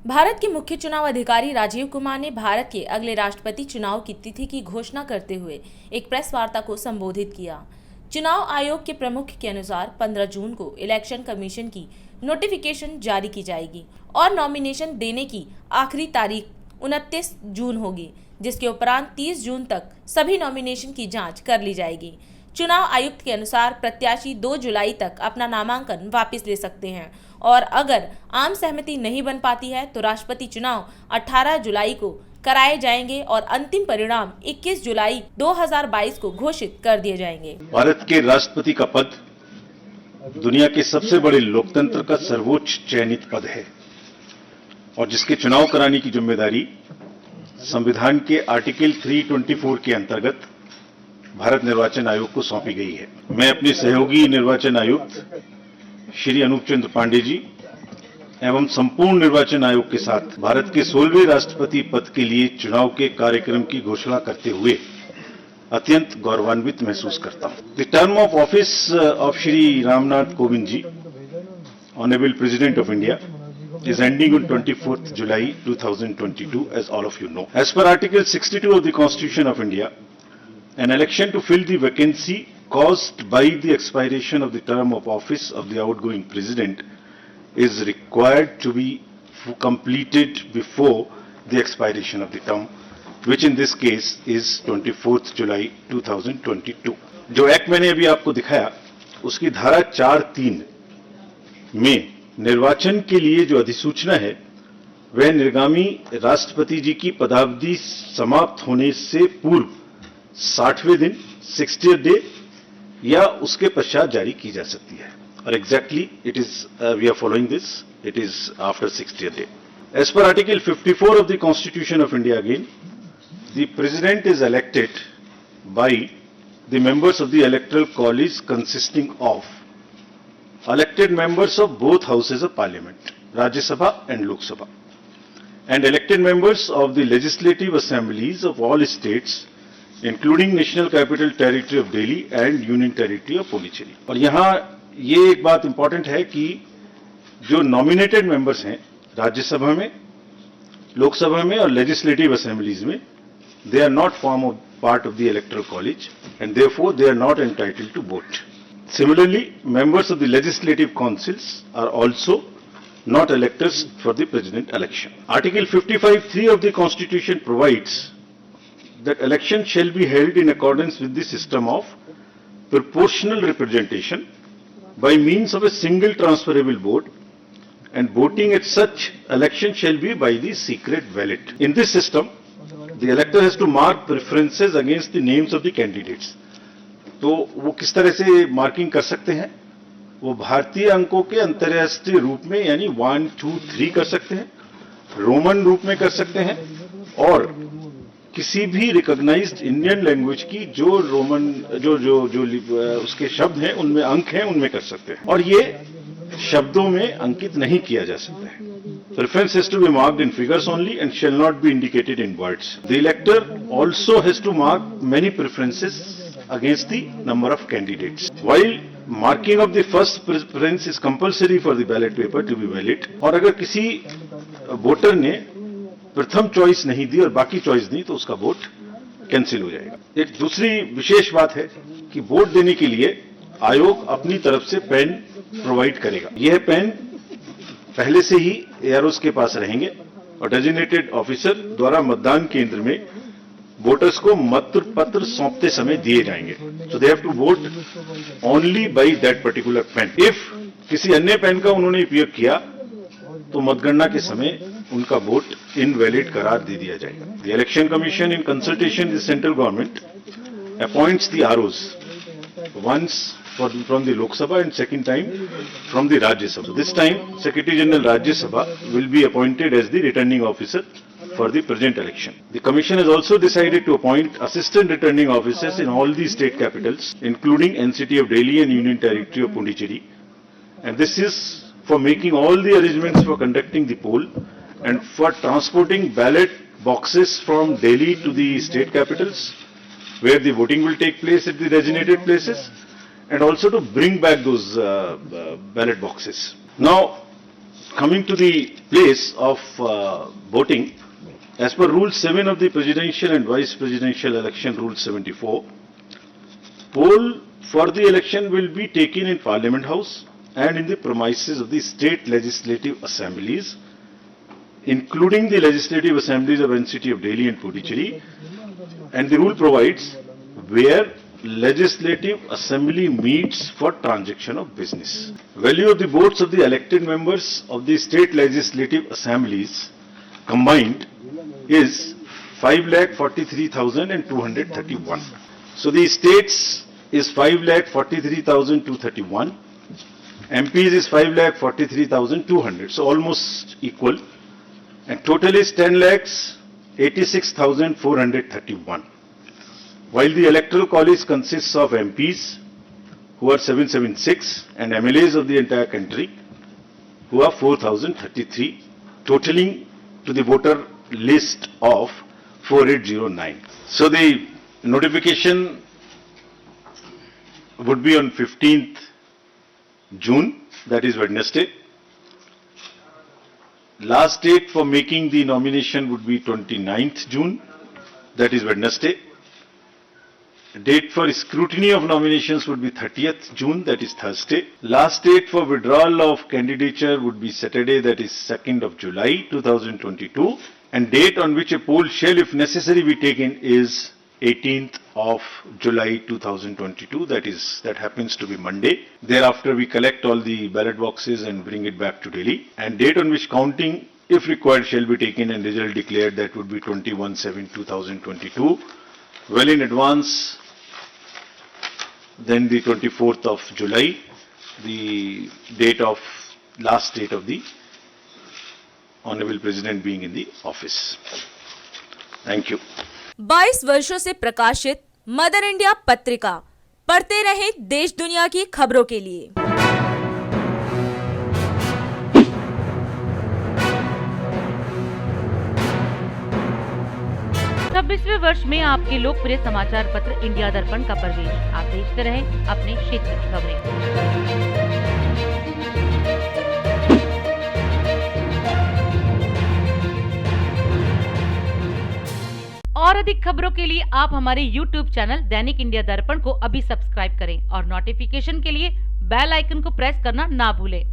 भारत के मुख्य चुनाव अधिकारी राजीव कुमार ने भारत के अगले राष्ट्रपति चुनाव की तिथि की घोषणा करते हुए एक प्रेस वार्ता को संबोधित किया। चुनाव आयोग के प्रमुख के अनुसार 15 जून को इलेक्शन कमीशन की नोटिफिकेशन जारी की जाएगी और नॉमिनेशन देने की आखिरी तारीख 29 जून होगी, जिसके उपरांत 30 जून तक सभी नॉमिनेशन की जांच कर ली जाएगी। चुनाव आयुक्त के अनुसार प्रत्याशी 2 जुलाई तक अपना नामांकन वापस ले सकते हैं और अगर आम सहमति नहीं बन पाती है तो राष्ट्रपति चुनाव 18 जुलाई को कराए जाएंगे और अंतिम परिणाम 21 जुलाई 2022 को घोषित कर दिए जाएंगे। भारत के राष्ट्रपति का पद दुनिया के सबसे बड़े लोकतंत्र का सर्वोच्च चयनित पद है और जिसके चुनाव कराने की जिम्मेदारी संविधान के आर्टिकल 324 के अंतर्गत भारत निर्वाचन आयोग को सौंपी गई है। मैं अपने सहयोगी निर्वाचन आयुक्त श्री अनूप चंद्र पांडे जी एवं संपूर्ण निर्वाचन आयोग के साथ भारत के 16वें राष्ट्रपति पद के लिए चुनाव के कार्यक्रम की घोषणा करते हुए अत्यंत गौरवान्वित महसूस करता हूं। The term of office of Shri Ramnath Kovind ji, honourable president of India, is ending on 24th July 2022, as all of you know. As per Article 62 of the Constitution of India, an election to fill the vacancy caused by the expiration of the term of office of the outgoing president is required to be completed before the expiration of the term, which in this case is 24th July 2022. जो act मैंने अभी आपको दिखाया उसकी धारा 4(3) में निर्वाचन के लिए जो अधिसूचना है वह निर्गामी राष्ट्रपति जी की पदावधि समाप्त होने से पूर्व 60वें दिन 60th डे या उसके पश्चात जारी की जा सकती है और exactly it is we are following this, it is after 60th day. As per article 54 of the constitution of India again, the president is elected by the members of the electoral college consisting of elected members of both houses of parliament, Rajya Sabha and Lok Sabha, and elected members of the legislative assemblies of all states, including National Capital Territory of Delhi and Union Territory of Puducherry. और यहाँ ये एक बात important है कि जो nominated members हैं राज्यसभा में, लोकसभा में और लेजिस्लेटिव असेंबलीज में, they are not part of the electoral college and therefore they are not entitled to vote. Similarly, members of the legislative councils are also not electors for the president election. Article 55(3) of the Constitution provides that election shall be held in accordance with the system of proportional representation by means of a single transferable vote, and voting at such election shall be by the secret ballot. In this system, the elector has to mark preferences against the names of the candidates. तो वो किस तरह से marking कर सकते हैं? वो भारतीय अंकों के अंतर्राष्ट्रीय रूप में यानी 1, 2, 3 कर सकते हैं, रोमन रूप में कर सकते हैं और किसी भी रिकॉग्नाइज्ड इंडियन लैंग्वेज की जो रोमन जो जो जो उसके शब्द हैं उनमें अंक हैं उनमें कर सकते हैं और ये शब्दों में अंकित नहीं किया जा सकता है। Preference has to be marked in figures only and shall not be indicated in words. The elector also has to mark many preferences against the number of candidates. While marking of the first preference is compulsory for the ballot paper to be valid, और अगर किसी voter ने प्रथम choice नहीं दी और बाकी choice दी तो उसका वोट कैंसिल हो जाएगा। एक दूसरी विशेष बात है कि वोट देने के लिए आयोग अपनी तरफ से पेन प्रोवाइड करेगा। यह पेन पहले से ही एआरओस के पास रहेंगे और डेजिग्नेटेड ऑफिसर द्वारा मतदान केंद्र में वोटर्स को मत पत्र सौंपते समय दिए जाएंगे। So they have to vote only by that particular pen. If किसी अन्य पेन का उन्होंने उपयोग किया तो मतगणना के समय उनका वोट इनवैलिड करार दे दिया जाएगा। The election commission in consultation with central government appoints the ROs once from the Lok Sabha and second time from the Rajya Sabha. So this time Secretary General Rajya Sabha will be appointed as the returning officer for the present election. The Commission has also decided to appoint assistant returning officers in all the state capitals, including NCT of Delhi and Union Territory of Puducherry. And this is for making all the arrangements for conducting the poll and for transporting ballot boxes from Delhi to the state capitals, where the voting will take place at the designated places, and also to bring back those ballot boxes. Now, coming to the place of voting, as per Rule 7 of the Presidential and Vice Presidential Election Rule 74, poll for the election will be taken in Parliament House and in the premises of the state legislative assemblies, including the legislative assemblies of NCT of Delhi and Puducherry. And the rule provides where legislative assembly meets for transaction of business. Value of the votes of the elected members of the state legislative assemblies combined is 5,43,231. So the states is 5,43,231. MPs is 5,43,200. So almost equal. And total is 10,86,431. While the electoral college consists of MPs, who are 776, and MLAs of the entire country, who are 4,033, totaling to the voter list of 4809. So the notification would be on 15th June, that is Wednesday. Last date for making the nomination would be 29th June, that is Wednesday. Date for scrutiny of nominations would be 30th June, that is Thursday. Last date for withdrawal of candidature would be Saturday, that is 2nd of July 2022. And date on which a poll shall, if necessary, be taken is 18th of July 2022. That happens to be Monday. Thereafter, we collect all the ballot boxes and bring it back to Delhi. And date on which counting, if required, shall be taken and result declared, that would be 21/7/2022. Well in advance, then the 24th of July, the last date of the Honorable President being in the office. Thank you. 22 वर्षों से प्रकाशित mother India पत्रिका, पढ़ते रहें देश दुनिया की खबरों के लिए। 26वें वर्ष में आपके लोकप्रिय समाचार पत्र इंडिया दर्पण का प्रवेश। आप देखते रहें अपने क्षेत्र की खबरें। और अधिक खबरों के लिए आप हमारे YouTube चैनल दैनिक इंडिया दर्पण को अभी सब्सक्राइब करें और नोटिफिकेशन के लिए बेल आइकन को प्रेस करना ना भूलें।